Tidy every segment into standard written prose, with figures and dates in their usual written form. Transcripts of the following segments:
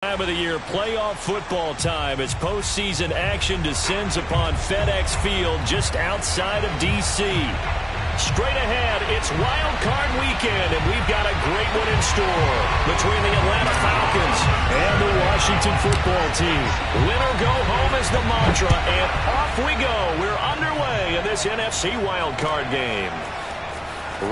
Time of the year, playoff football time as postseason action descends upon FedEx Field just outside of D.C. Straight ahead, it's Wild Card Weekend, and we've got a great one in store between the Atlanta Falcons and the Washington Football Team. Win or go home is the mantra, and off we go. We're underway in this NFC Wild Card game.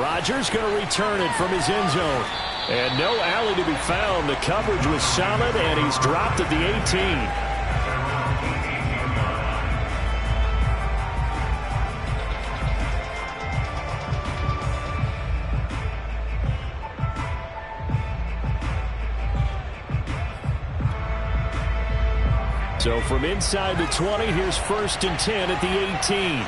Rodgers going to return it from his end zone. And no alley to be found. The coverage was solid, and he's dropped at the 18. So from inside the 20, here's 1st and 10 at the 18.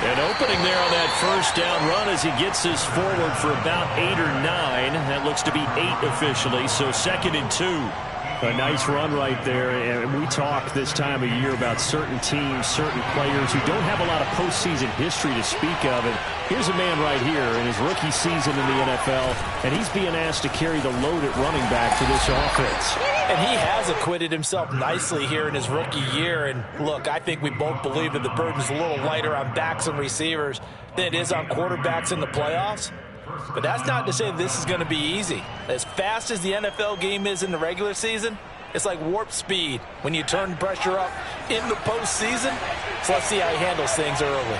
An opening there on that first down run as he gets this forward for about 8 or 9. That looks to be 8 officially, so 2nd and 2. A nice run right there, and we talk this time of year about certain teams, certain players who don't have a lot of postseason history to speak of. And here's a man right here in his rookie season in the NFL, and he's being asked to carry the load at running back for this offense. And he has acquitted himself nicely here in his rookie year. And look, I think we both believe that the burden's a little lighter on backs and receivers than it is on quarterbacks in the playoffs. But that's not to say this is going to be easy. As fast as the NFL game is in the regular season, it's like warp speed when you turn pressure up in the postseason. So let's see how he handles things early.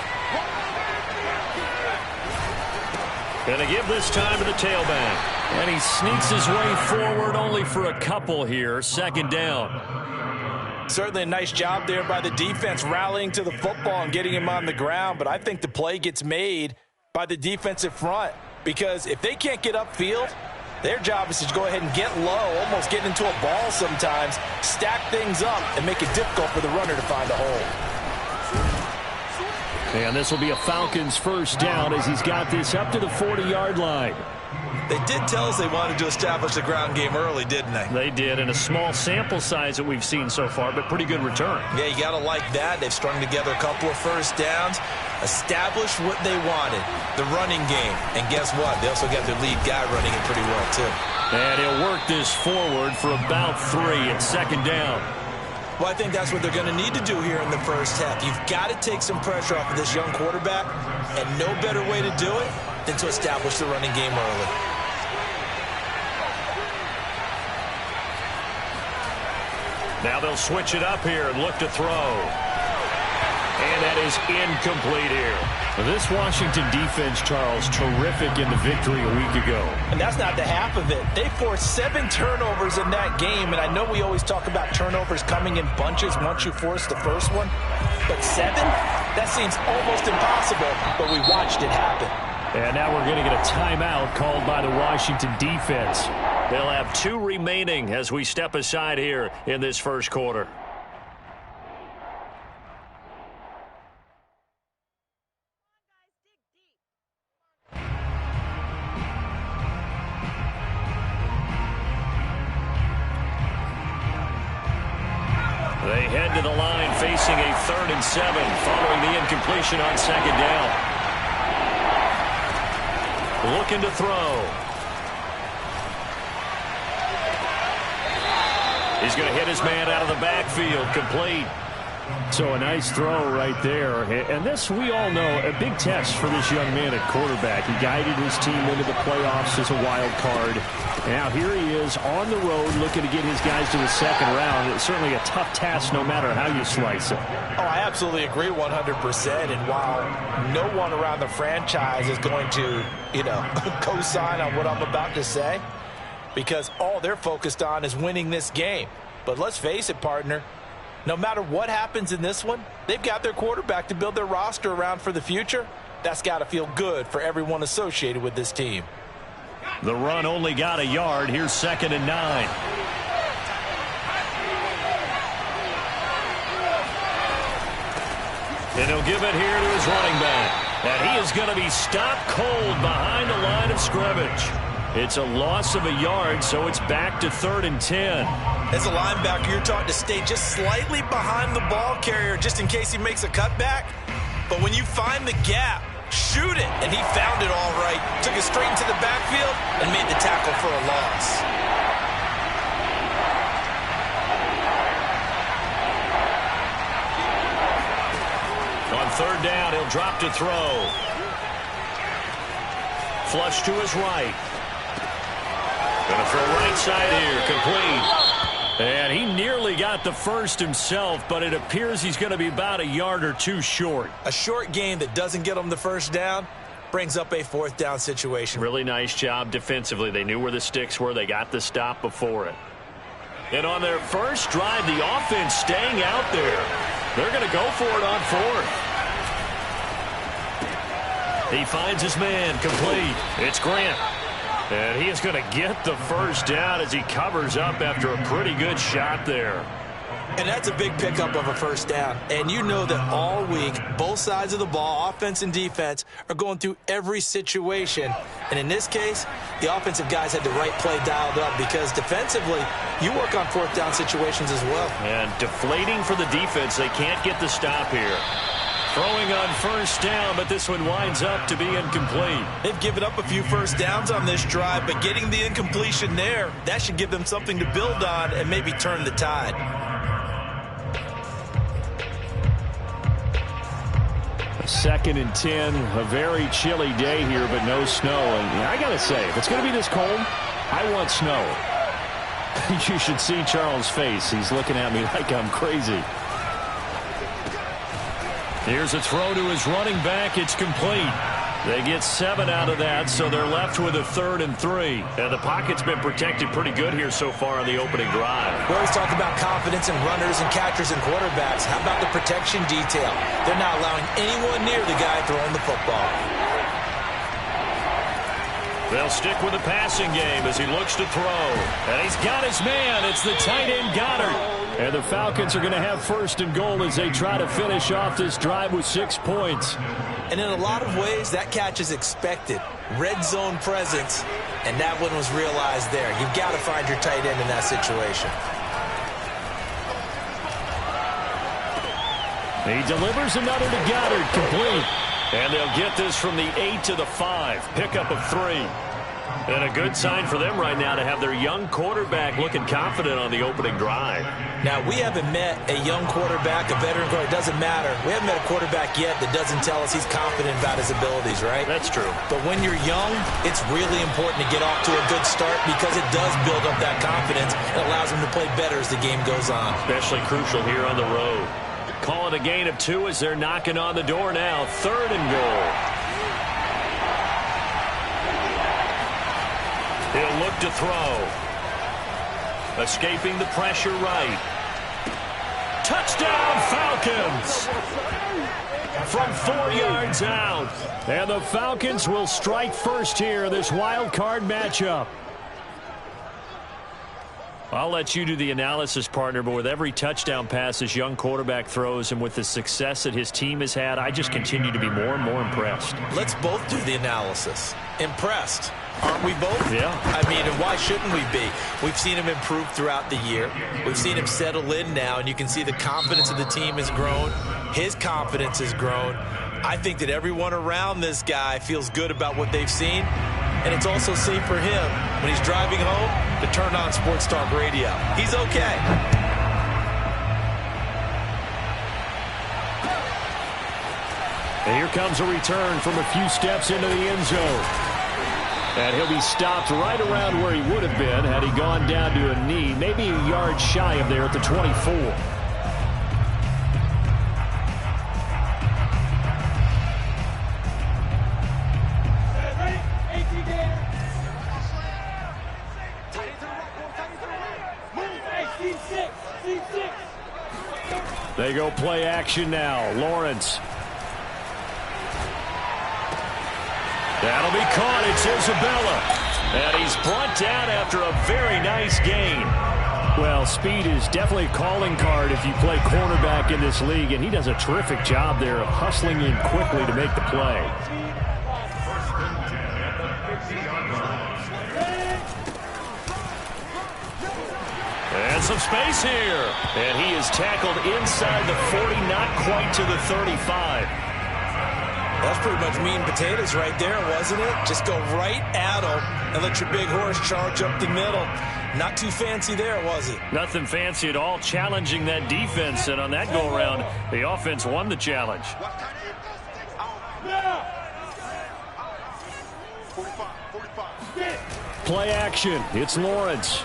Going to give this time to the tailback. And he sneaks his way forward only for a couple here. 2nd down. Certainly a nice job there by the defense rallying to the football and getting him on the ground. But I think the play gets made by the defensive front. Because if they can't get upfield, their job is to go ahead and get low, almost get into a ball sometimes, stack things up, and make it difficult for the runner to find a hole. And this will be a Falcons 1st down as he's got this up to the 40-yard line. They did tell us they wanted to establish the ground game early, didn't they? They did, and a small sample size that we've seen so far, but pretty good return. Yeah, you got to like that. They've strung together a couple of 1st downs, established what they wanted, the running game. And guess what? They also got their lead guy running it pretty well, too. And he'll work this forward for about 3 at 2nd down. Well, I think that's what they're going to need to do here in the first half. You've got to take some pressure off of this young quarterback, and no better way to do it than to establish the running game early. Now they'll switch it up here and look to throw. And that is incomplete here. This Washington defense, Charles, terrific in the victory a week ago. And that's not the half of it. They forced 7 turnovers in that game, and I know we always talk about turnovers coming in bunches once you force the first one. But 7? That seems almost impossible, but we watched it happen. And now we're going to get a timeout called by the Washington defense. They'll have 2 remaining as we step aside here in this first quarter. They head to the line facing a 3rd and 7 following the incompletion on 2nd down. Looking to throw. He's going to hit his man out of the backfield, complete. So a nice throw right there. And this, we all know, a big test for this young man at quarterback. He guided his team into the playoffs as a wild card. Now here he is on the road looking to get his guys to the 2nd round. It's certainly a tough task no matter how you slice it. Oh, I absolutely agree 100%. And while no one around the franchise is going to, co-sign on what I'm about to say, because all they're focused on is winning this game. But let's face it, partner, no matter what happens in this one, they've got their quarterback to build their roster around for the future. That's got to feel good for everyone associated with this team. The run only got a yard. Here's 2nd and 9. And he'll give it here to his running back. And he is going to be stopped cold behind the line of scrimmage. It's a loss of a yard, so it's back to 3rd and 10. As a linebacker, you're taught to stay just slightly behind the ball carrier just in case he makes a cutback. But when you find the gap, Shoot it! And he found it all right. Took it straight into the backfield and made the tackle for a loss. On third down, he'll drop to throw. Flush to his right. Gonna throw right side here, complete. And he nearly got the first himself, but it appears he's going to be about a yard or two short. A short gain that doesn't get him the first down brings up a fourth down situation. Really nice job defensively. They knew where the sticks were. They got the stop before it. And on their first drive, the offense staying out there. They're going to go for it on fourth. He finds his man, complete. It's Grant. And he is going to get the first down as he covers up after a pretty good shot there. And that's a big pickup of a first down. And you know that all week, both sides of the ball, offense and defense, are going through every situation. And in this case, the offensive guys had the right play dialed up because defensively, you work on fourth down situations as well. And deflating for the defense. They can't get the stop here. Throwing on first down, but this one winds up to be incomplete. They've given up a few first downs on this drive, but getting the incompletion there, that should give them something to build on and maybe turn the tide. A 2nd and 10, a very chilly day here, but no snow. And I got to say, if it's going to be this cold, I want snow. You should see Charles' face. He's looking at me like I'm crazy. Here's a throw to his running back. It's complete. They get 7 out of that, so they're left with a 3rd and 3. And the pocket's been protected pretty good here so far on the opening drive. We always talk about confidence in runners and catchers and quarterbacks. How about the protection detail? They're not allowing anyone near the guy throwing the football. They'll stick with the passing game as he looks to throw. And he's got his man. It's the tight end Goddard. And the Falcons are going to have 1st and goal as they try to finish off this drive with 6 points. And in a lot of ways, that catch is expected. Red zone presence, and that one was realized there. You've got to find your tight end in that situation. He delivers another to Goddard, complete. And they'll get this from the 8 to the 5. Pickup of 3. And a good sign for them right now to have their young quarterback looking confident on the opening drive. Now, we haven't met a young quarterback, a veteran quarterback. It doesn't matter. We haven't met a quarterback yet that doesn't tell us he's confident about his abilities, right? That's true. But when you're young, it's really important to get off to a good start because it does build up that confidence and allows him to play better as the game goes on. Especially crucial here on the road. Calling a gain of 2 as they're knocking on the door now. 3rd and goal. He'll look to throw. Escaping the pressure right. Touchdown Falcons! From 4 yards out. And the Falcons will strike first here, this wild card matchup. I'll let you do the analysis, partner, but with every touchdown pass this young quarterback throws and with the success that his team has had, I just continue to be more and more impressed. Let's both do the analysis. Impressed. Aren't we both? Yeah. I mean, and why shouldn't we be? We've seen him improve throughout the year. We've seen him settle in now, and you can see the confidence of the team has grown. His confidence has grown. I think that everyone around this guy feels good about what they've seen, and it's also safe for him when he's driving home to turn on Sports Talk Radio. He's okay. And here comes a return from a few steps into the end zone. And he'll be stopped right around where he would have been had he gone down to a knee, maybe a yard shy of there at the 24. They go play action now. Lawrence. That'll be caught. It's Isabella. And he's brought down after a very nice gain. Well, speed is definitely a calling card if you play cornerback in this league, and he does a terrific job there of hustling in quickly to make the play. And some space here. And he is tackled inside the 40, not quite to the 35. That's pretty much meat and potatoes right there, wasn't it? Just go right at them and let your big horse charge up the middle. Not too fancy there, was it? Nothing fancy at all, challenging that defense. And on that go-around, the offense won the challenge. Play action. It's Lawrence.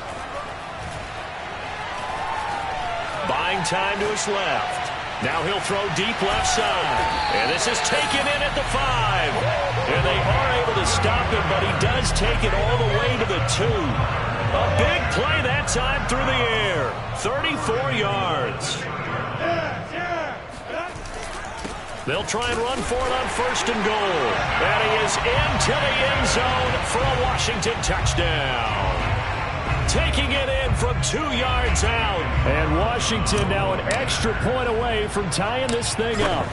Buying time to his left. Now he'll throw deep left side. And this is taken in at the 5. And they are able to stop him, but he does take it all the way to the 2. A big play that time through the air. 34 yards. They'll try and run for it on 1st and goal. And he is into the end zone for a Washington touchdown. Taking it in from 2 yards out. And Washington now an extra point away from tying this thing up.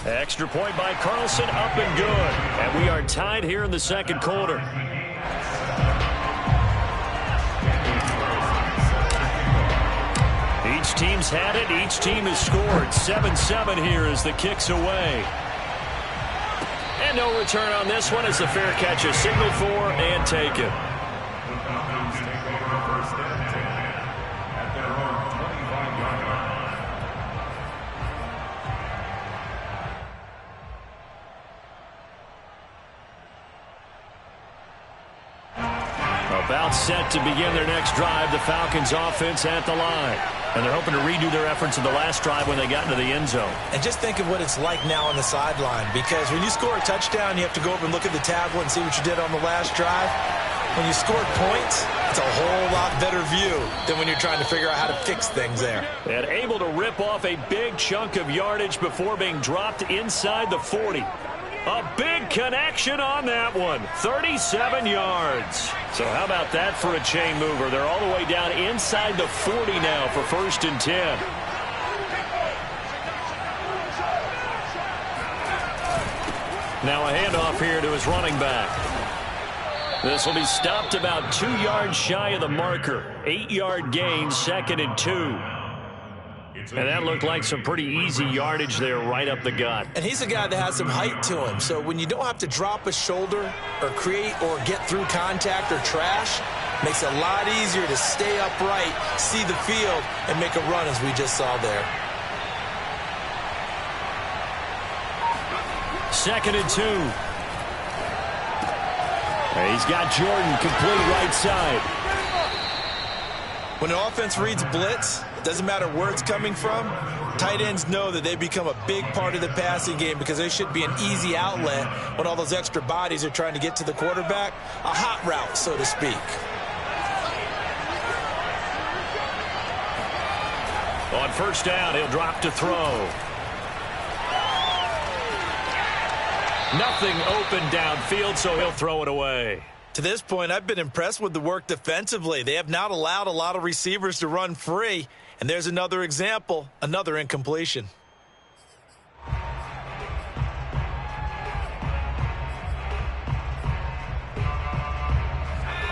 Extra point by Carlson, up and good. And we are tied here in the 2nd quarter. Each team's had it. Each team has scored. 7-7 here as the kick's away. And no return on this one as the fair catch is signaled for and taken. About set to begin their next drive, the Falcons offense at the line. And they're hoping to redo their efforts in the last drive when they got into the end zone. And just think of what it's like now on the sideline, because when you score a touchdown, you have to go over and look at the tablet and see what you did on the last drive. When you score points, it's a whole lot better view than when you're trying to figure out how to fix things there. And able to rip off a big chunk of yardage before being dropped inside the 40. A big connection on that one. 37 yards. So how about that for a chain mover? They're all the way down inside the 40 now for 1st and 10. Now a handoff here to his running back. This will be stopped about 2 yards shy of the marker. 8-yard gain, 2nd and 2. And that looked like some pretty easy yardage there right up the gut. And he's a guy that has some height to him. So when you don't have to drop a shoulder or create or get through contact or trash, makes it a lot easier to stay upright, see the field, and make a run as we just saw there. 2nd and 2. He's got Jordan complete right side. When an offense reads blitz, doesn't matter where it's coming from, tight ends know that they become a big part of the passing game because they should be an easy outlet when all those extra bodies are trying to get to the quarterback. A hot route, so to speak. On 1st down, he'll drop to throw. Nothing open downfield, so he'll throw it away. To this point, I've been impressed with the work defensively. They have not allowed a lot of receivers to run free. And there's another example, another incompletion.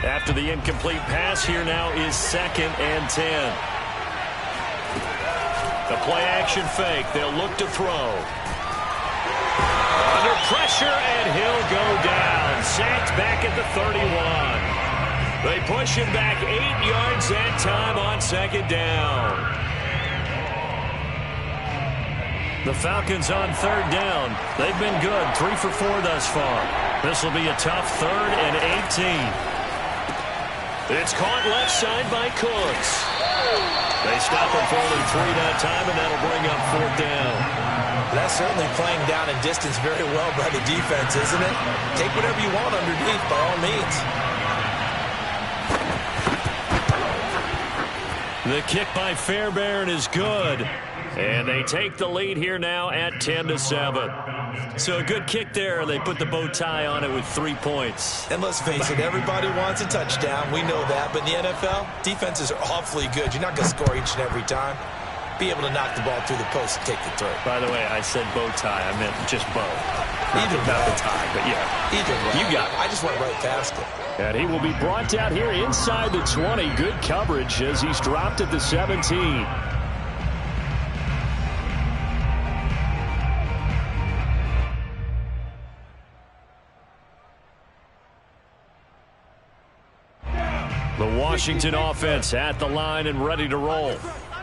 After the incomplete pass, here now is 2nd and 10. The play action fake. They'll look to throw. Under pressure, and he'll go down. Sacked back at the 31. They push him back 8 yards that time on 2nd down. The Falcons on 3rd down. They've been good, 3 for 4 thus far. This will be a tough 3rd and 18. It's caught left side by Cooks. They stop him for only 3 that time, and that'll bring up 4th down. That's certainly playing down in distance very well by the defense, isn't it? Take whatever you want underneath, by all means. The kick by Fairbairn is good. And they take the lead here now at 10-7. So a good kick there. They put the bow tie on it with 3 points. And let's face it, everybody wants a touchdown. We know that. But in the NFL, defenses are awfully good. You're not going to score each and every time. Be able to knock the ball through the post and take the throw. By the way, I said bow tie. I meant just bow. Either not the tie, but yeah. Either way. You got it. I just went right past it. And he will be brought down here inside the 20. Good coverage as he's dropped at the 17. The Washington offense at the line and ready to roll.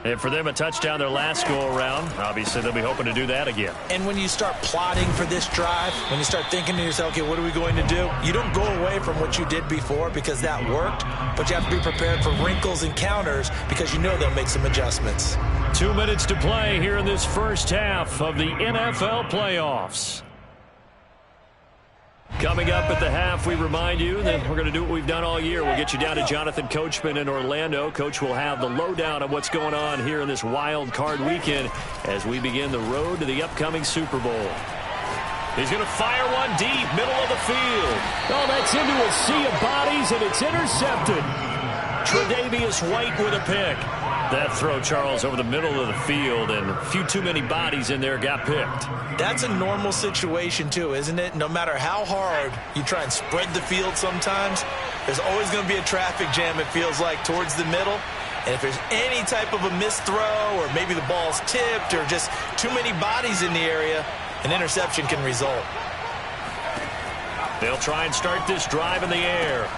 And for them, a touchdown their last go-around. Obviously, they'll be hoping to do that again. And when you start plotting for this drive, when you start thinking to yourself, okay, what are we going to do? You don't go away from what you did before because that worked, but you have to be prepared for wrinkles and counters because you know they'll make some adjustments. 2 minutes to play here in this first half of the NFL playoffs. Coming up at the half, we remind you that we're going to do what we've done all year. We'll get you down to Jonathan Coachman in Orlando. Coach will have the lowdown of what's going on here in this wild card weekend as we begin the road to the upcoming Super Bowl. He's going to fire one deep, middle of the field. Oh, that's into a sea of bodies, and it's intercepted. Tre'Davious White with a pick. That throw, Charles, over the middle of the field, and a few too many bodies in there got picked. That's a normal situation, too, isn't it? No matter how hard you try and spread the field sometimes, there's always going to be a traffic jam, it feels like, towards the middle. And if there's any type of a missed throw or maybe the ball's tipped or just too many bodies in the area, an interception can result. They'll try and start this drive in the air.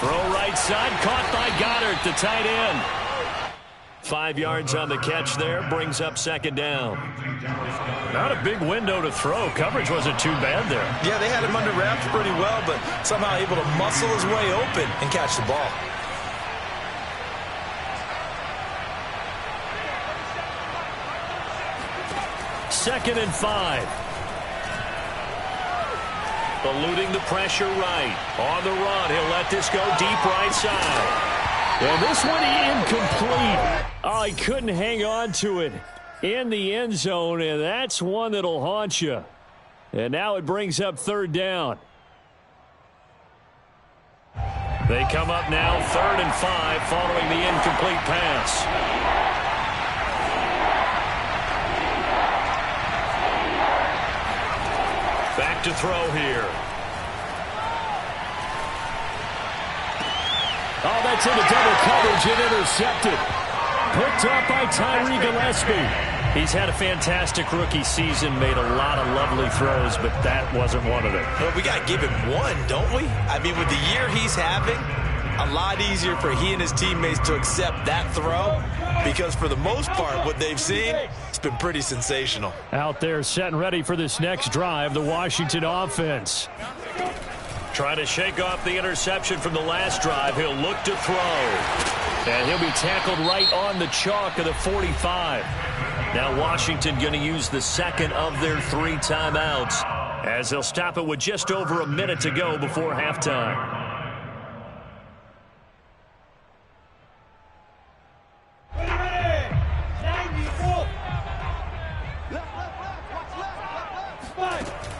Throw right side, caught by Goddard, the tight end. 5 yards on the catch there, brings up second down. Not a big window to throw. Coverage wasn't too bad there. Yeah, they had him under wraps pretty well, but somehow able to muscle his way open and catch the ball. Second and 5. Eluding the pressure right. On the run, he'll let this go deep right side. And this one incomplete. Oh, he couldn't hang on to it in the end zone, and that's one that'll haunt you. And now it brings up third down. They come up now, 3rd and 5, following the incomplete pass. Back to throw here. Oh, that's into double coverage and intercepted. Picked up by Tyree Gillespie. He's had a fantastic rookie season, made a lot of lovely throws, but that wasn't one of them. Well, we got to give him one, don't we? I mean, with the year he's having, a lot easier for he and his teammates to accept that throw because for the most part, what they've seen, it's been pretty sensational. Out there setting ready for this next drive, the Washington offense. Trying to shake off the interception from the last drive. He'll look to throw. And he'll be tackled right on the chalk of the 45. Now Washington going to use the second of their 3 timeouts as they'll stop it with just over a minute to go before halftime.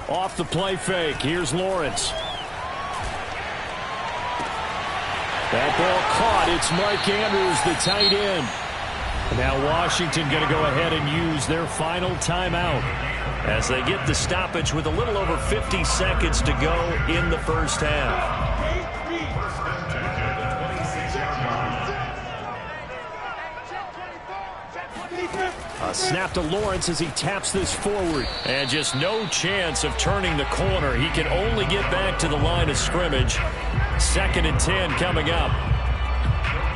Off the play fake. Here's Lawrence. That ball caught. It's Mark Andrews, the tight end. Now Washington going to go ahead and use their final timeout as they get the stoppage with a little over 50 seconds to go in the first half. A snap to Lawrence as he taps this forward. And just no chance of turning the corner. He can only get back to the line of scrimmage. 2nd and 10 coming up.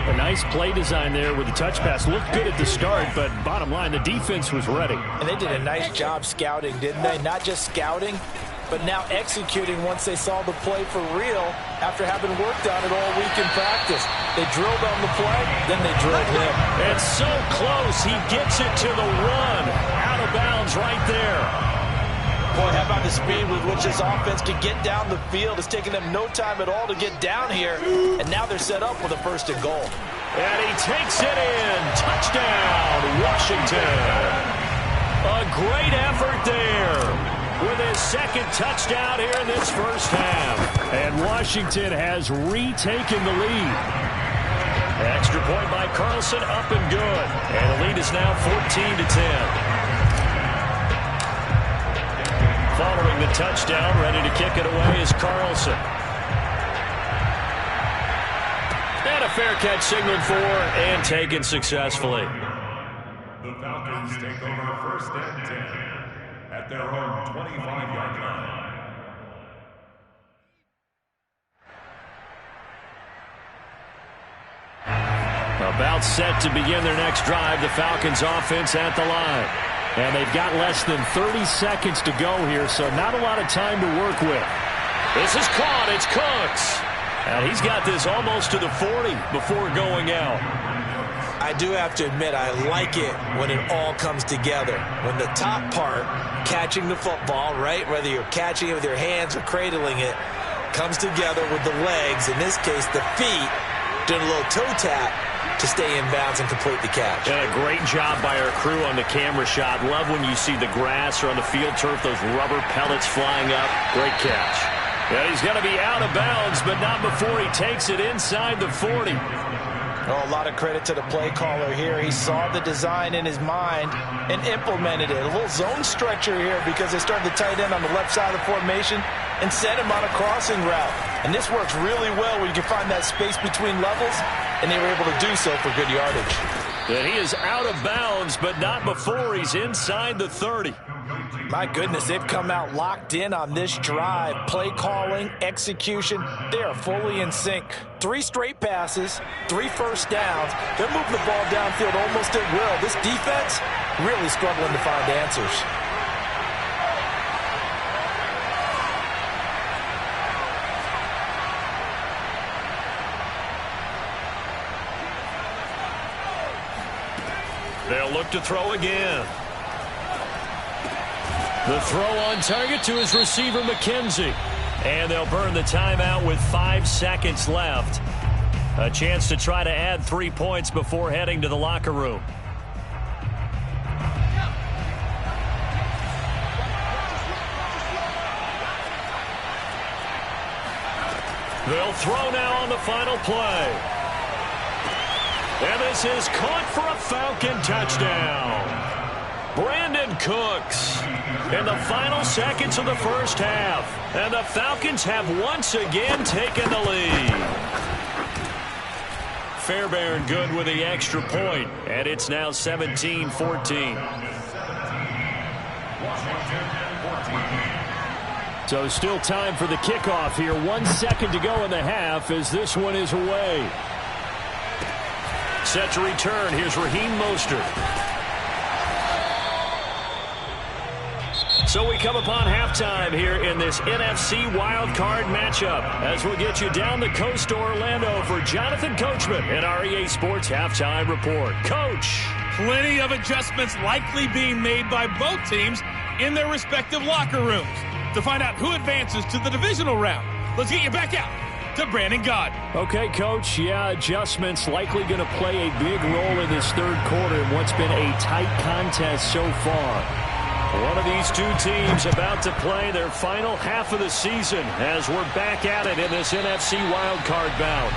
A nice play design there with the touch pass. Looked good at the start, but bottom line, the defense was ready. And they did a nice job scouting, didn't they? Not just scouting, but now executing once they saw the play for real after having worked on it all week in practice. They drilled on the play, then they drilled him. And so close, he gets it to the run. Out of bounds right there. Boy, how about the speed with which this offense can get down the field? It's taken them no time at all to get down here, and now they're set up with a 1st and goal. And he takes it in. Touchdown, Washington. A great effort there with his 2nd touchdown here in this first half. And Washington has retaken the lead. Extra point by Carlson, up and good. And the lead is now 14-10. Following the touchdown, ready to kick it away is Carlson. And a fair catch signaled for and taken successfully. The Falcons take over 1st and 10 at their own 25-yard line. About set to begin their next drive, the Falcons offense at the line. And they've got less than 30 seconds to go here, so not a lot of time to work with. This is caught. It's Cooks. And he's got this almost to the 40 before going out. I do have to admit, I like it when it all comes together. When the top part, catching the football, right, whether you're catching it with your hands or cradling it, comes together with the legs, in this case the feet, doing a little toe tap to stay in bounds and complete the catch. And a great job by our crew on the camera shot. Love when you see the grass or on the field turf, those rubber pellets flying up. Great catch. And he's going to be out of bounds, but not before he takes it inside the 40. Oh, a lot of credit to the play caller here. He saw the design in his mind and implemented it. A little zone stretcher here because they started the tight end on the left side of the formation and sent him on a crossing route. And this works really well where you can find that space between levels, and they were able to do so for good yardage. And he is out of bounds, but not before he's inside the 30. My goodness, they've come out locked in on this drive. Play calling, execution, they are fully in sync. 3 straight passes, 3 first downs. They're moving the ball downfield almost at will. This defense really struggling to find answers. They'll look to throw again. The throw on target to his receiver, McKenzie. And they'll burn the timeout with 5 seconds left. A chance to try to add 3 points before heading to the locker room. They'll throw now on the final play. And this is caught for a Falcon touchdown. Brandon Cooks in the final seconds of the first half. And the Falcons have once again taken the lead. Fairbairn good with the extra point, and it's now 17-14. So still time for the kickoff here. 1 second to go in the half as this one is away. Set to return. Here's Raheem Mostert. So we come upon halftime here in this NFC wildcard matchup as we'll get you down the coast to Orlando for Jonathan Coachman at our EA Sports Halftime Report. Coach. Plenty of adjustments likely being made by both teams in their respective locker rooms. To find out who advances to the divisional round, let's get you back out to Brandon Gaudin. Okay, Coach. Yeah, adjustments likely going to play a big role in this third quarter in what's been a tight contest so far. One of these two teams about to play their final half of the season as we're back at it in this NFC wildcard bout.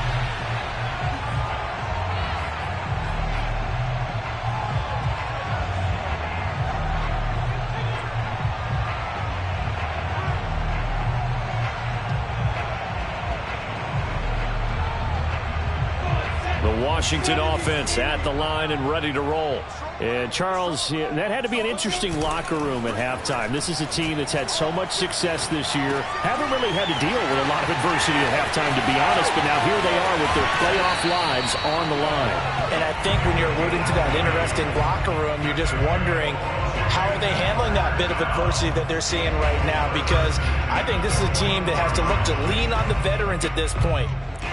The Washington offense at the line and ready to roll. And Charles, that had to be an interesting locker room at halftime. This is a team that's had so much success this year. Haven't really had to deal with a lot of adversity at halftime, to be honest. But now here they are with their playoff lives on the line. And I think when you're alluding to that interesting locker room, you're just wondering, how are they handling that bit of adversity that they're seeing right now? Because I think this is a team that has to look to lean on the veterans at this point.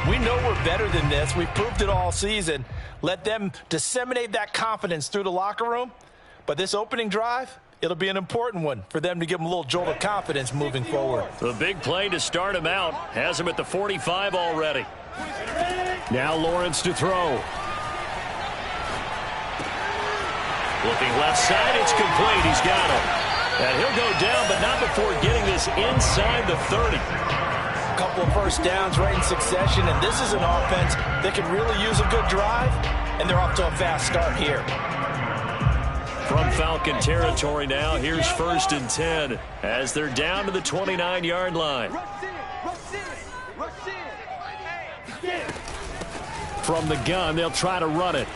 We know we're better than this. We've proved it all season. Let them disseminate that confidence through the locker room. But this opening drive, it'll be an important one for them to give them a little jolt of confidence moving forward. The big play to start him out has him at the 45 already. Now Lawrence to throw. Looking left side, it's complete. He's got him. And he'll go down, but not before getting this inside the 30. Couple of first downs right in succession, and this is an offense that can really use a good drive, and they're off to a fast start here. From Falcon territory now, here's 1st and 10 as they're down to the 29-yard line. From the gun, they'll try to run it.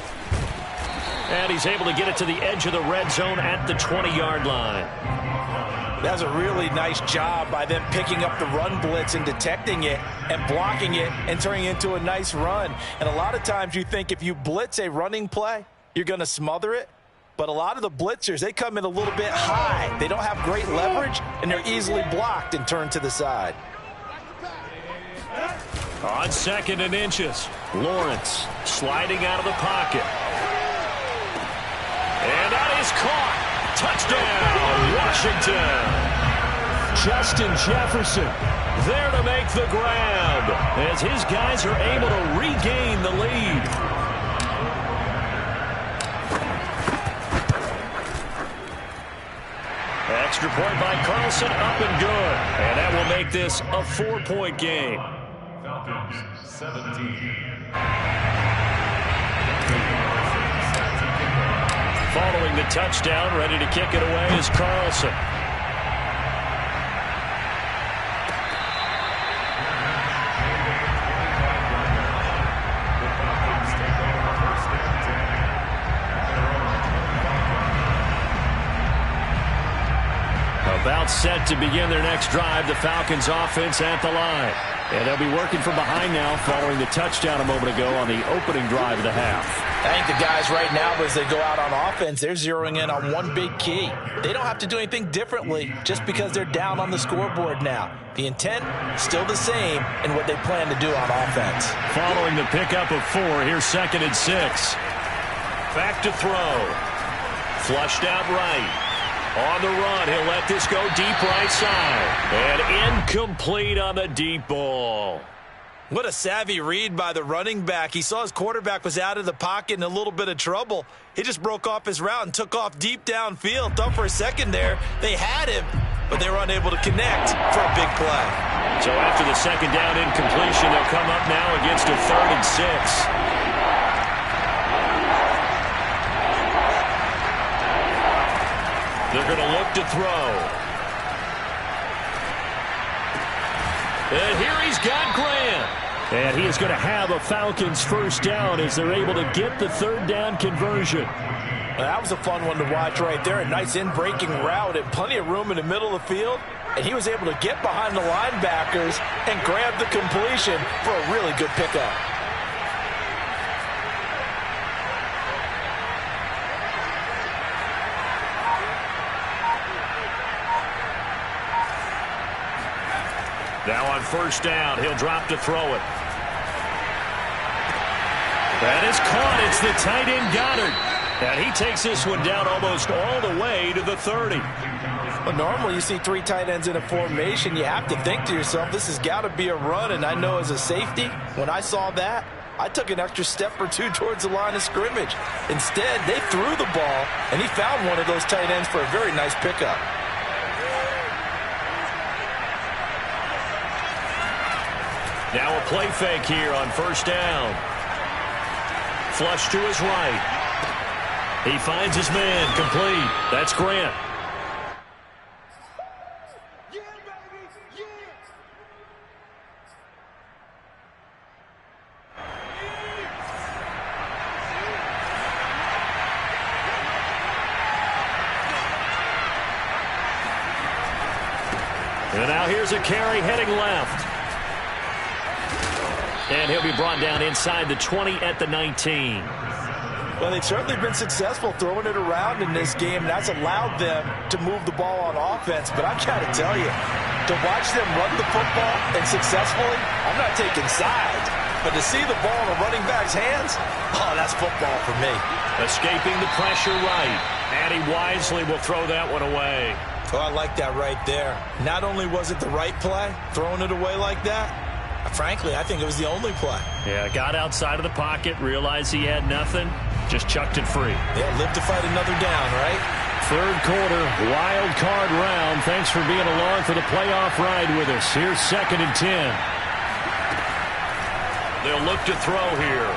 And he's able to get it to the edge of the red zone at the 20-yard line. That was a really nice job by them picking up the run blitz and detecting it and blocking it and turning it into a nice run. And a lot of times you think if you blitz a running play, you're going to smother it. But a lot of the blitzers, they come in a little bit high. They don't have great leverage, and they're easily blocked and turned to the side. On 2nd and inches, Lawrence sliding out of the pocket. And that is caught. Touchdown, Washington. Justin Jefferson there to make the grab as his guys are able to regain the lead. Extra point by Carlson, up and good. And that will make this a 4-point game. Falcons 17. Following the touchdown, ready to kick it away is Carlson. About set to begin their next drive, the Falcons offense at the line. And they'll be working from behind now following the touchdown a moment ago on the opening drive of the half. I think the guys right now, as they go out on offense, they're zeroing in on one big key. They don't have to do anything differently just because they're down on the scoreboard now. The intent, still the same in what they plan to do on offense. Following the pickup of 4, here's 2nd and 6. Back to throw. Flushed out right. On the run, he'll let this go deep right side. And incomplete on the deep ball. What a savvy read by the running back. He saw his quarterback was out of the pocket in a little bit of trouble. He just broke off his route and took off deep downfield. Thought for a second there they had him, but they were unable to connect for a big play. So after the 2nd down incompletion, they'll come up now against a 3rd and 6. They're going to look to throw. And here he's got Grant. And he is going to have a Falcons 1st down as they're able to get the 3rd down conversion. That was a fun one to watch right there. A nice in-breaking route and plenty of room in the middle of the field. And he was able to get behind the linebackers and grab the completion for a really good pickup. Now on 1st down, he'll drop to throw it. That is caught. It's the tight end Goddard. And he takes this one down almost all the way to the 30. Well, normally you see 3 tight ends in a formation. You have to think to yourself, this has got to be a run. And I know as a safety, when I saw that, I took an extra step or 2 towards the line of scrimmage. Instead, they threw the ball, and he found one of those tight ends for a very nice pickup. Now a play fake here on 1st down. Flush to his right. He finds his man complete. That's Grant. And now here's a carry heading left. And he'll be brought down inside the 20 at the 19. Well, they've certainly been successful throwing it around in this game. That's allowed them to move the ball on offense. But I've got to tell you, to watch them run the football and successfully, I'm not taking sides. But to see the ball in a running back's hands, oh, that's football for me. Escaping the pressure right. And he wisely will throw that one away. Oh, I like that right there. Not only was it the right play, throwing it away like that, frankly, I think it was the only play. Yeah, got outside of the pocket, realized he had nothing, just chucked it free. Yeah, live to fight another down, right? 3rd quarter, wild card round. Thanks for being along for the playoff ride with us. Here's 2nd and 10. They'll look to throw here.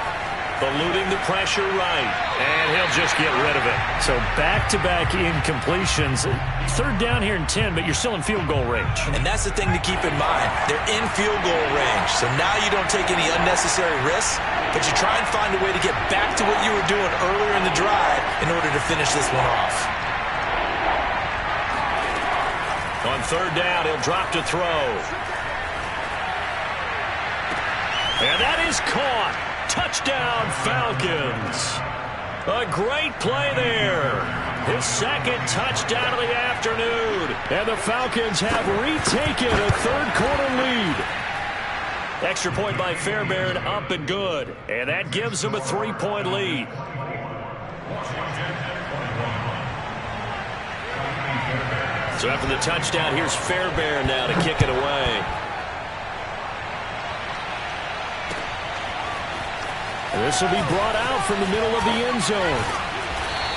Eluding the pressure right. And he'll just get rid of it. So back-to-back incompletions. 3rd down here in 10, but you're still in field goal range. And that's the thing to keep in mind. They're in field goal range. So now you don't take any unnecessary risks, but you try and find a way to get back to what you were doing earlier in the drive in order to finish this one off. On third down, he'll drop to throw. And that is caught. Touchdown, Falcons. A great play there. His second touchdown of the afternoon. And the Falcons have retaken a third-quarter lead. Extra point by Fairbairn, up and good. And that gives them a 3-point lead. So after the touchdown, here's Fairbairn now to kick it away. This will be brought out from the middle of the end zone.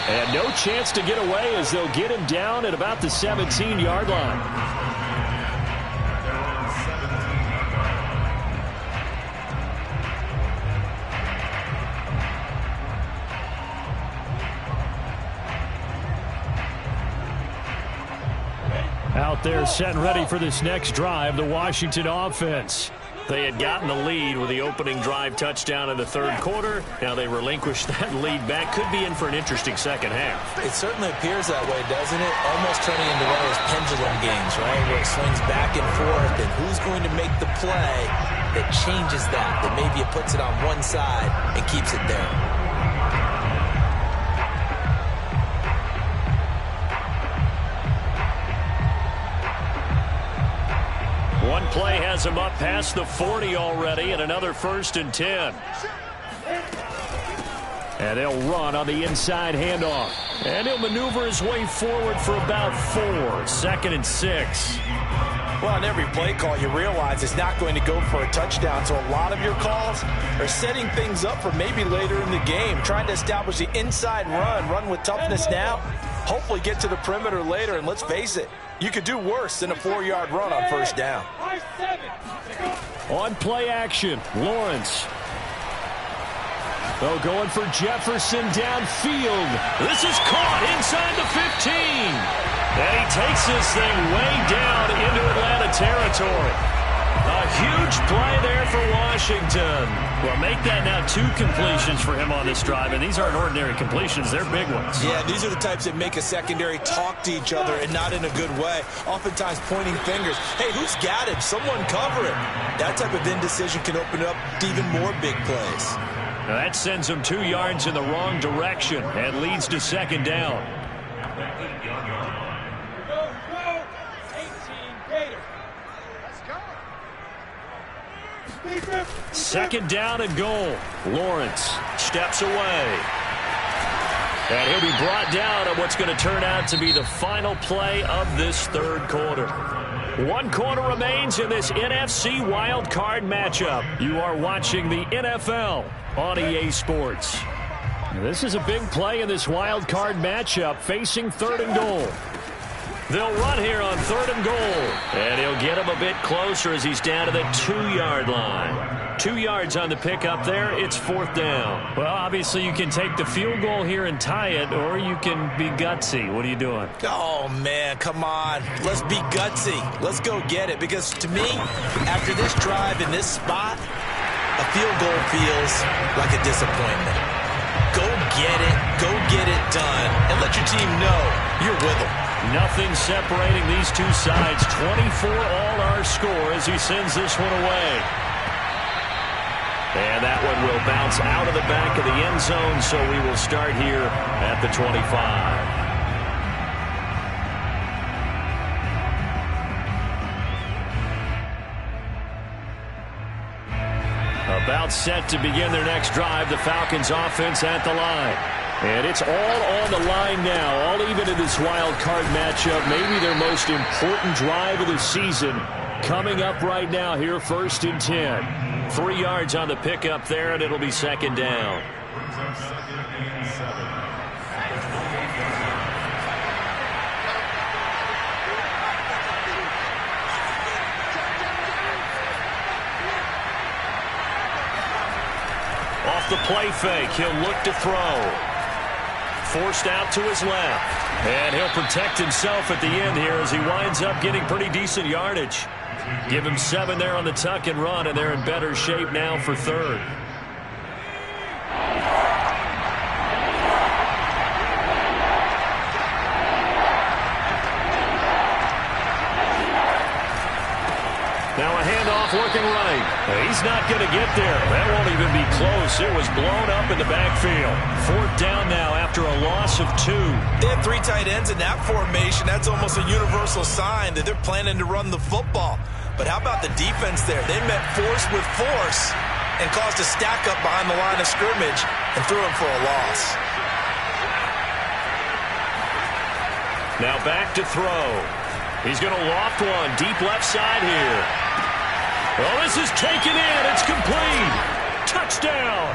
And no chance to get away as they'll get him down at about the 17-yard line. Out there set and ready for this next drive, the Washington offense. They had gotten the lead with the opening drive touchdown in the third quarter. Now they relinquish that lead back. Could be in for an interesting second half. It certainly appears that way, doesn't it? Almost turning into one of those pendulum games, right? Where it swings back and forth, and who's going to make the play that changes that maybe it puts it on one side and keeps it there. One play has him up past the 40 already, and another 1st and 10. And they'll run on the inside handoff. And he'll maneuver his way forward for about 4. 2nd and 6. Well, on every play call, you realize it's not going to go for a touchdown. So a lot of your calls are setting things up for maybe later in the game, trying to establish the inside run with toughness now, hopefully get to the perimeter later. And let's face it, you could do worse than a 4-yard run on first down. On play action, Lawrence. They'll going for Jefferson downfield. This is caught inside the 15. And he takes this thing way down into Atlanta territory. A huge play there for Washington. Well, make that now 2 completions for him on this drive, and these aren't ordinary completions. They're big ones. Yeah, these are the types that make a secondary talk to each other, and not in a good way. Oftentimes pointing fingers. Hey, who's got him? Someone cover it. That type of indecision can open up to even more big plays. Now that sends him 2 yards in the wrong direction and leads to 2nd down. Second down and goal. Lawrence steps away. And he'll be brought down on what's going to turn out to be the final play of this third quarter. 1 quarter remains in this NFC wild card matchup. You are watching the NFL on EA Sports. This is a big play in this wild card matchup, facing 3rd and goal. They'll run here on 3rd and goal. And he'll get him a bit closer as he's down to the 2-yard line. 2 yards on the pickup there. It's 4th down. Well, obviously you can take the field goal here and tie it, or you can be gutsy. What are you doing? Oh, man, come on. Let's be gutsy. Let's go get it. Because to me, after this drive in this spot, a field goal feels like a disappointment. Go get it done, and let your team know you're with them. Nothing separating these two sides. 24 all our score as he sends this one away. And that one will bounce out of the back of the end zone, so we will start here at the 25. About set to begin their next drive, the Falcons offense at the line. And it's all on the line now, all even in this wild card matchup. Maybe their most important drive of the season coming up right now here, 1st and 10. 3 yards on the pickup there, and it'll be 2nd down. Off the play fake, he'll look to throw. Forced out to his left. And he'll protect himself at the end here as he winds up getting pretty decent yardage. Give him 7 there on the tuck and run, and they're in better shape now for 3rd. Now a handoff looking right. He's not going to get there. That won't even be close. It was blown up in the backfield. 4th down now after a loss of 2. They have 3 tight ends in that formation. That's almost a universal sign that they're planning to run the football. But how about the defense there? They met force with force and caused a stack up behind the line of scrimmage and threw him for a loss. Now back to throw. He's going to loft one deep left side here. Oh, this is taken in. It's complete. Touchdown.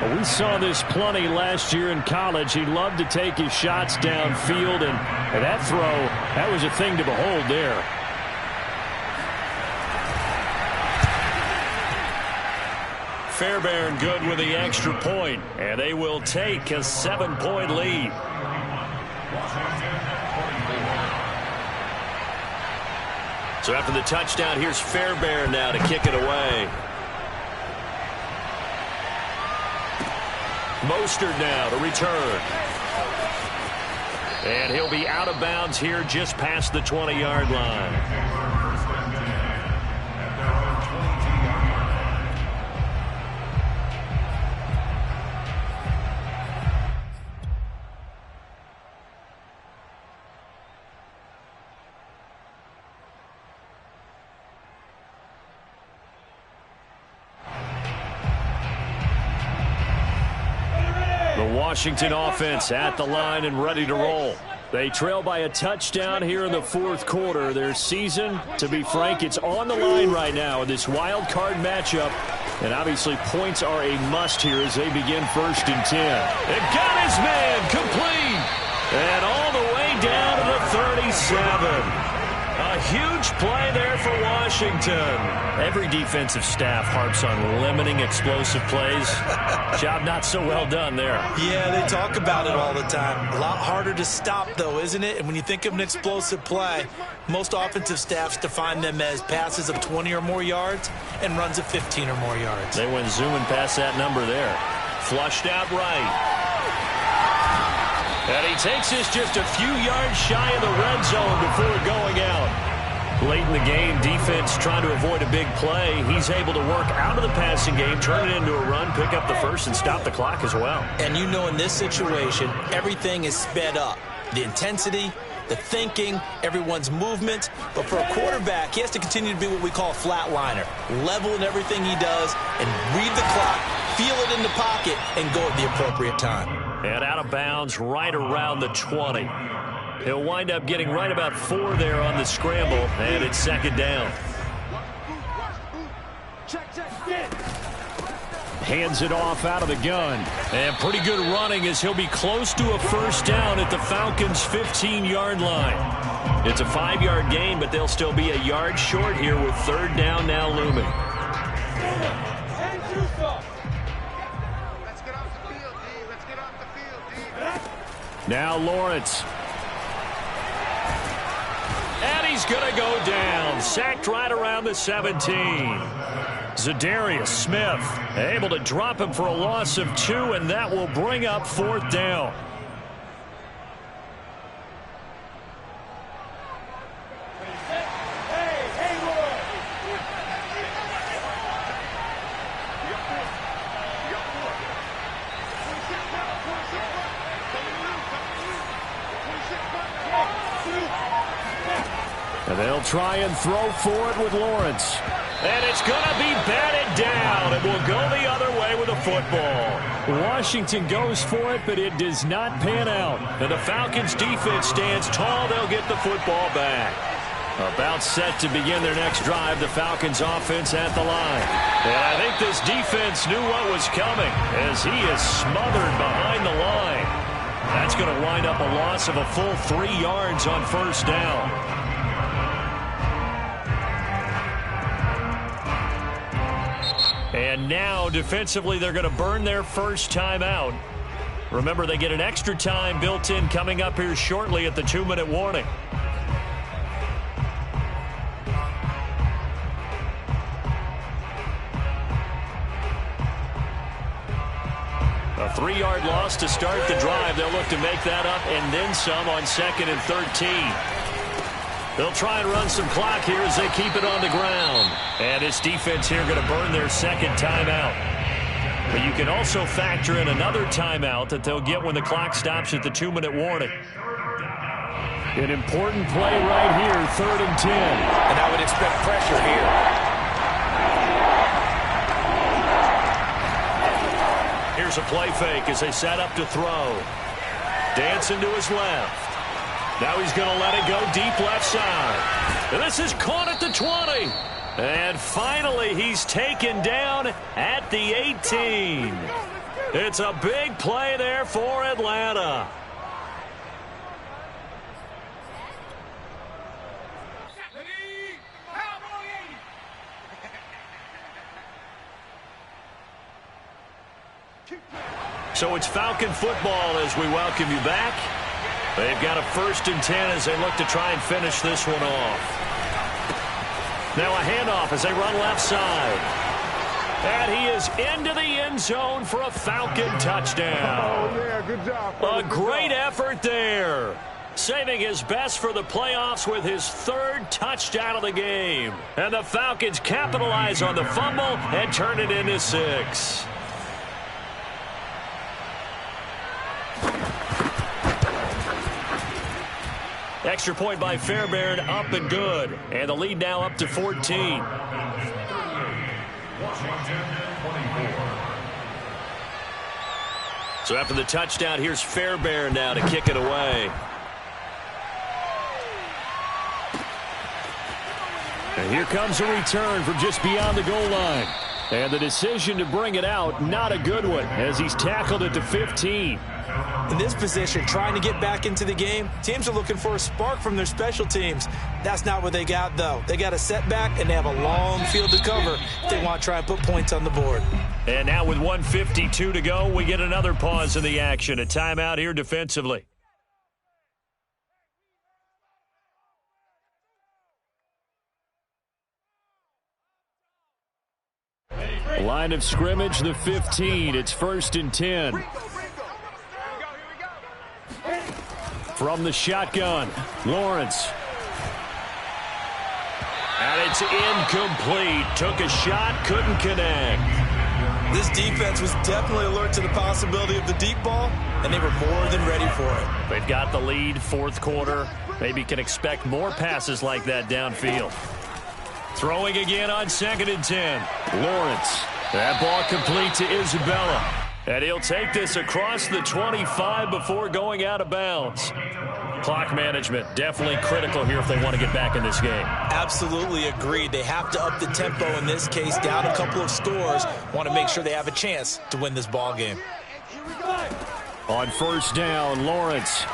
Well, we saw this plenty last year in college. He loved to take his shots downfield, and that throw, that was a thing to behold there. Fairbairn good with the extra point, and they will take a 7-point lead. So after the touchdown, here's Fairbairn now to kick it away. Mostert now to return. And he'll be out of bounds here just past the 20-yard line. Washington offense at the line and ready to roll. They trail by a touchdown here in the 4th quarter. Their season, to be frank, it's on the line right now in this wild card matchup. And obviously points are a must here as they begin 1st and 10. It got his man complete. And all the way down to the 37. A huge play there for Washington. Every defensive staff harps on limiting explosive plays. Job not so well done there. Yeah, they talk about it all the time. A lot harder to stop, though, isn't it? And when you think of an explosive play, most offensive staffs define them as passes of 20 or more yards and runs of 15 or more yards. They went zooming past that number there. Flushed out right. And he takes this just a few yards shy of the red zone before going out. Late in the game, defense trying to avoid a big play. He's able to work out of the passing game, turn it into a run, pick up the first, and stop the clock as well. And you know in this situation, everything is sped up. The intensity, the thinking, everyone's movement. But for a quarterback, he has to continue to be what we call a flatliner. Level in everything he does and read the clock, feel it in the pocket, and go at the appropriate time. And out of bounds right around the 20. He'll wind up getting right about 4 there on the scramble, and it's 2nd down. Hands it off out of the gun. And pretty good running as he'll be close to a 1st down at the Falcons' 15-yard line. It's a 5-yard gain, but they'll still be a yard short here with 3rd down now looming. Now Lawrence. And he's going to go down. Sacked right around the 17. Za'Darius Smith able to drop him for a loss of 2, and that will bring up 4th down. And they'll try and throw for it with Lawrence. And it's going to be batted down. It will go the other way with a football. Washington goes for it, but it does not pan out. And the Falcons defense stands tall. They'll get the football back. About set to begin their next drive, the Falcons offense at the line. And I think this defense knew what was coming as he is smothered behind the line. That's going to wind up a loss of a full 3 yards on 1st down. And now, defensively, they're going to burn their first time out. Remember, they get an extra time built in coming up here shortly at the 2-minute warning. A 3-yard loss to start the drive. They'll look to make that up and then some on 2nd and 13. They'll try and run some clock here as they keep it on the ground. And this defense here going to burn their second timeout. But you can also factor in another timeout that they'll get when the clock stops at the 2-minute warning. An important play right here, 3rd and 10. And I would expect pressure here. Here's a play fake as they set up to throw. Dancing to his left. Now he's going to let it go deep left side. And this is caught at the 20. And finally, he's taken down at the 18. It's a big play there for Atlanta. So it's Falcon football as we welcome you back. They've got a 1st and 10 as they look to try and finish this one off. Now a handoff as they run left side. And he is into the end zone for a Falcon touchdown. Oh, yeah, good job. A great effort there. Saving his best for the playoffs with his 3rd touchdown of the game. And the Falcons capitalize on the fumble and turn it into 6. Extra point by Fairbairn, up and good. And the lead now up to 14. So after the touchdown, here's Fairbairn now to kick it away. And here comes a return from just beyond the goal line. And the decision to bring it out, not a good one, as he's tackled at the 15. In this position, trying to get back into the game, teams are looking for a spark from their special teams. That's not what they got, though. They got a setback, and they have a long field to cover if they want to try and put points on the board. And now with 1:52 to go, we get another pause in the action. A timeout here defensively. Line of scrimmage, the 15. It's 1st and 10. From the shotgun, Lawrence. And it's incomplete. Took a shot, couldn't connect. This defense was definitely alert to the possibility of the deep ball, and they were more than ready for it. They've got the lead, 4th quarter. Maybe can expect more passes like that downfield. Throwing again on 2nd and 10. Lawrence. That ball complete to Isabella. And he'll take this across the 25 before going out of bounds. Clock management definitely critical here if they want to get back in this game. Absolutely agreed. They have to up the tempo in this case, down a couple of scores. Want to make sure they have a chance to win this ball game. On 1st down, Lawrence.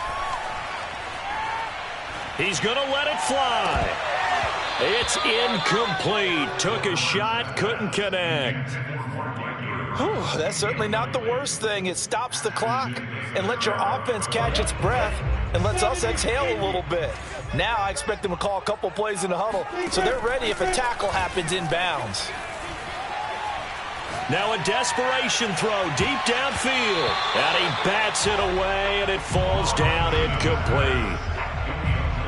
He's going to let it fly. It's incomplete. Took a shot, couldn't connect. Whew, that's certainly not the worst thing. It stops the clock and lets your offense catch its breath and lets us exhale a little bit. Now I expect them to call a couple plays in the huddle so they're ready if a tackle happens inbounds. Now a desperation throw deep downfield. And he bats it away and it falls down incomplete.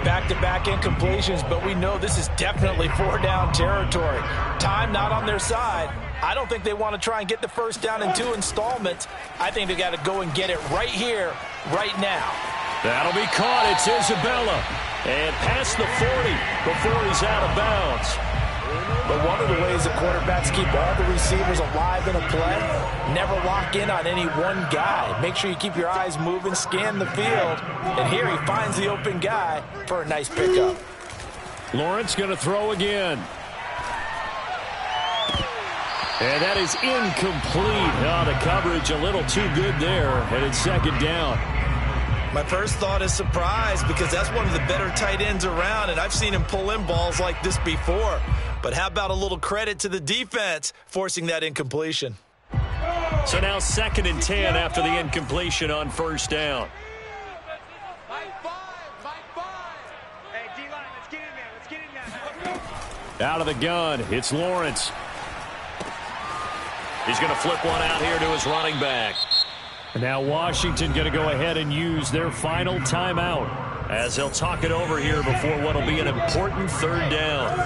Back-to-back incompletions, but we know this is definitely 4-down territory. Time not on their side. I don't think they want to try and get the 1st down in 2 installments. I think they got to go and get it right here, right now. That'll be caught. It's Isabella. And past the 40 before he's out of bounds. But one of the ways the quarterbacks keep all the receivers alive in a play, never lock in on any one guy. Make sure you keep your eyes moving, scan the field. And here he finds the open guy for a nice pickup. Lawrence going to throw again. And that is incomplete. Oh, the coverage a little too good there. And it's 2nd down. My first thought is surprise because that's one of the better tight ends around, and I've seen him pull in balls like this before. But how about a little credit to the defense forcing that incompletion? So now 2nd and 10 after the incompletion on 1st down. Out of the gun, it's Lawrence. He's going to flip one out here to his running back. And now Washington going to go ahead and use their final timeout. as they'll talk it over here before what will be an important third down.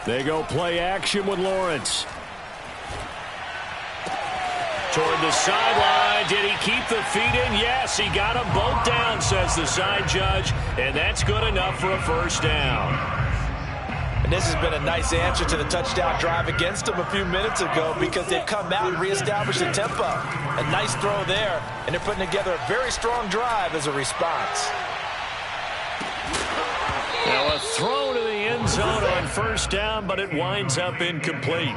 They go play action with Lawrence. Toward the sideline. Did he keep the feet in? Yes, he got them both down, says the side judge, and that's good enough for a first down. And this has been a nice answer to the touchdown drive against them a few minutes ago because they've come out and reestablished the tempo. A nice throw there, and they're putting together a very strong drive as a response. Now a throw to the end zone on first down, but it winds up incomplete.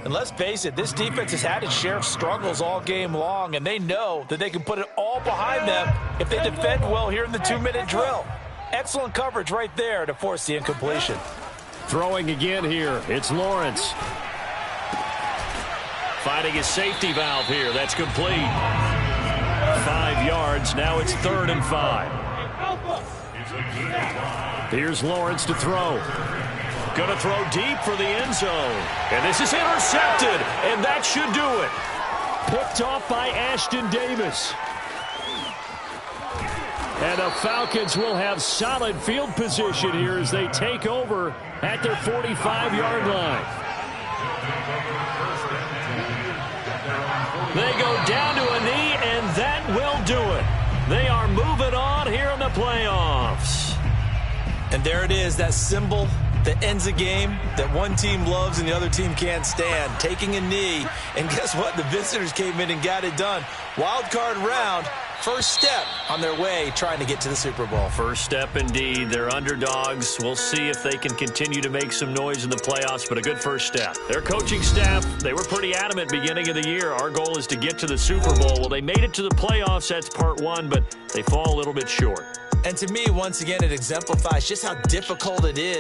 And let's face it, this defense has had its share of struggles all game long, and they know that they can put it all behind them if they defend well here in the 2-minute drill. Excellent coverage right there to force the incompletion. Throwing again here, it's Lawrence. Finding his safety valve here, that's complete. 5 yards, now it's 3rd and 5. Here's Lawrence to throw. Going to throw deep for the end zone. And this is intercepted, and that should do it. Picked off by Ashton Davis. And the Falcons will have solid field position here as they take over at their 45-yard line. They go down to a knee, and that will do it. They are moving on here in the playoffs. And there it is, that symbol that ends a game that one team loves and the other team can't stand. Taking a knee, and guess what? The visitors came in and got it done. Wild card round, first step on their way trying to get to the Super Bowl. First step indeed. They're underdogs. We'll see if they can continue to make some noise in the playoffs, but a good first step. Their coaching staff, they were pretty adamant beginning of the year. Our goal is to get to the Super Bowl. Well, they made it to the playoffs. That's part one, but they fall a little bit short. And to me, once again, it exemplifies just how difficult it is